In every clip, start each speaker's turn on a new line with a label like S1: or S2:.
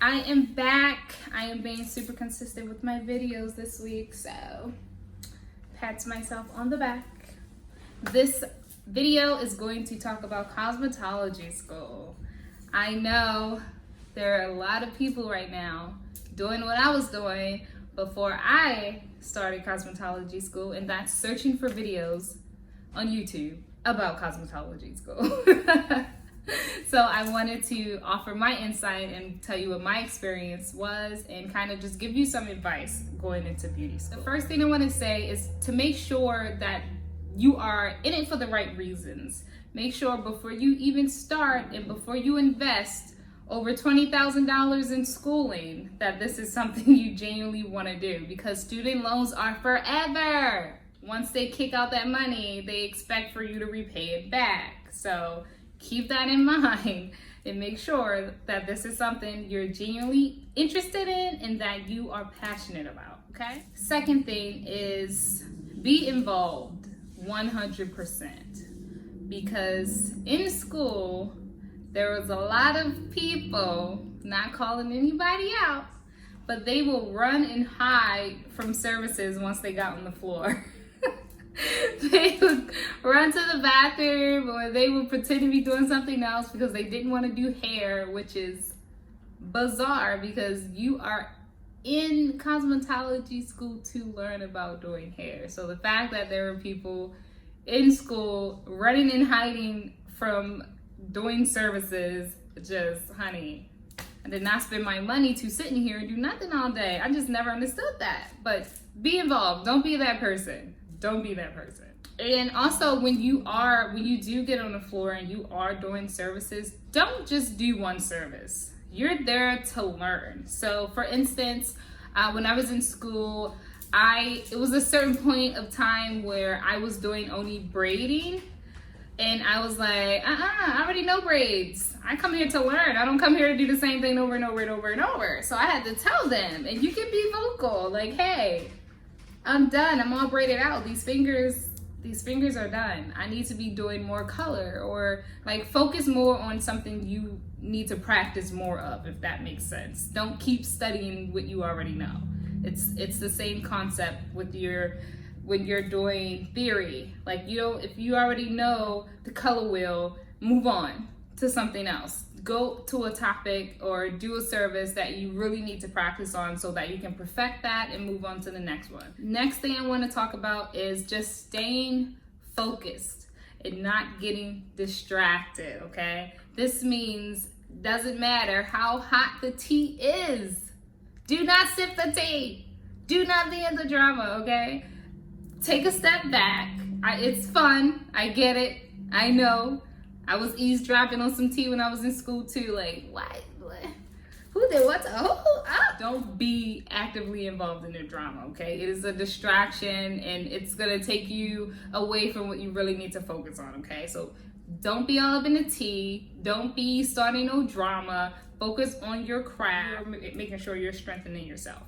S1: I am back. I am being super consistent with my videos this week, so pat myself on the back. This video is going to talk about cosmetology school. I know there are a lot of people right now doing what I was doing before I started cosmetology school, and that's searching for videos on YouTube about cosmetology school. So I wanted to offer my insight and tell you what my experience was and kind of just give you some advice going into beauty school. The first thing I want to say is to make sure that you are in it for the right reasons. Make sure before you even start and before you invest over $20,000 in schooling that this is something you genuinely want to do, because student loans are forever. Once they kick out that money, they expect for you to repay it back. So keep that in mind and make sure that this is something you're genuinely interested in and that you are passionate about, okay? Second thing is be involved 100%, because in school, there was a lot of people, not calling anybody out, but they will run and hide from services once they got on the floor. They would run to the bathroom, or they would pretend to be doing something else because they didn't want to do hair, which is bizarre because you are in cosmetology school to learn about doing hair. So the fact that there were people in school running and hiding from doing services, just, honey, I did not spend my money to sit in here and do nothing all day. I just never understood that. But be involved. Don't be that person. Don't be that person. And also, when you do get on the floor and you are doing services, don't just do one service. You're there to learn. So for instance, when I was in school, it was a certain point of time where I was doing only braiding. And I was like, I already know braids. I come here to learn. I don't come here to do the same thing over and over and over and over. So I had to tell them, and you can be vocal, like, hey, I'm done. I'm all braided out. These fingers are done. I need to be doing more color, or like focus more on something you need to practice more of, if that makes sense. Don't keep studying what you already know. It's the same concept with when you're doing theory. Like, if you already know the color wheel, move on to something else. Go to a topic or do a service that you really need to practice on so that you can perfect that and move on to the next one. Next thing I want to talk about is just staying focused and not getting distracted, okay? This means doesn't matter how hot the tea is. Do not sip the tea. Do not be in the drama, okay? Take a step back. It's fun. I get it. I know. I was eavesdropping on some tea when I was in school too. Like, what? Who did what? Don't be actively involved in the drama, okay? It is a distraction and it's gonna take you away from what you really need to focus on, okay? So don't be all up in the tea. Don't be starting no drama. Focus on your craft, making sure you're strengthening yourself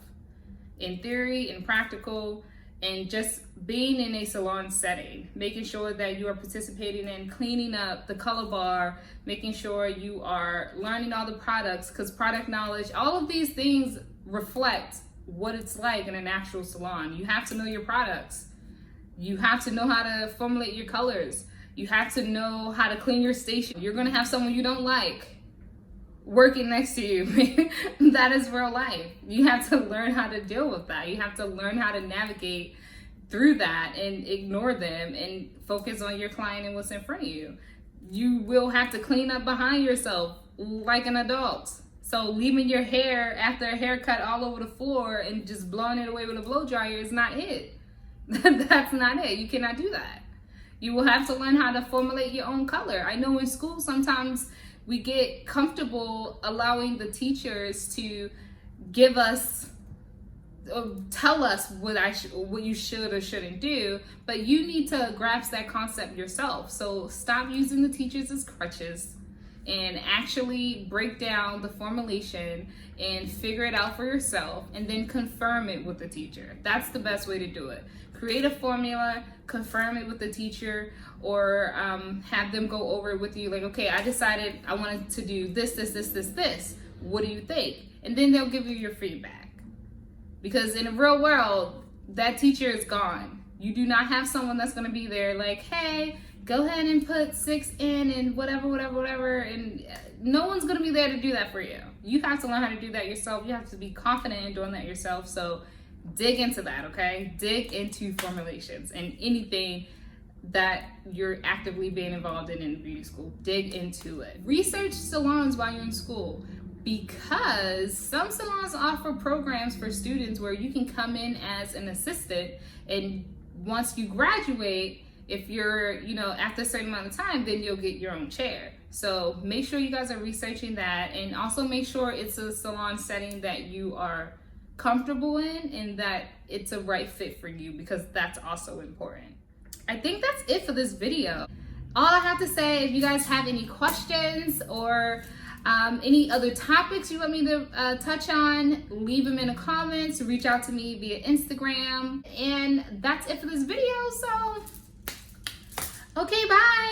S1: in theory and practical. And just being in a salon setting, making sure that you are participating in cleaning up the color bar, making sure you are learning all the products, because product knowledge, all of these things reflect what it's like in an actual salon. You have to know your products. You have to know how to formulate your colors. You have to know how to clean your station. You're going to have someone you don't like working next to you. That is real life. You have to learn how to deal with that. You have to learn how to navigate through that and ignore them and focus on your client and what's in front of you. You will have to clean up behind yourself like an adult. So leaving your hair after a haircut all over the floor and just blowing it away with a blow dryer is not it. That's not it. You cannot do that. You will have to learn how to formulate your own color. I know in school sometimes we get comfortable allowing the teachers to give us, tell us what you should or shouldn't do, but you need to grasp that concept yourself. So stop using the teachers as crutches and actually break down the formulation and figure it out for yourself, and then confirm it with the teacher. That's the best way to do it. Create a formula, confirm it with the teacher, or have them go over it with you. Like, okay, I decided I wanted to do this. what do you think? And then they'll give you your feedback. Because in the real world, that teacher is gone. You do not have someone that's going to be there like, hey, go ahead and put 6 in and whatever. And no one's going to be there to do that for you. You have to learn how to do that yourself. You have to be confident in doing that yourself. So dig into that, okay? Dig into formulations and anything that you're actively being involved in beauty school. Dig into it. Research salons while you're in school, because some salons offer programs for students where you can come in as an assistant, and once you graduate, if you're, after a certain amount of time, then you'll get your own chair. So make sure you guys are researching that, and also make sure it's a salon setting that you are comfortable in and that it's a right fit for you, because that's also important. I think that's it for this video. All I have to say, if you guys have any questions or any other topics you want me to touch on, leave them in the comments, reach out to me via Instagram. And that's it for this video, so okay, bye.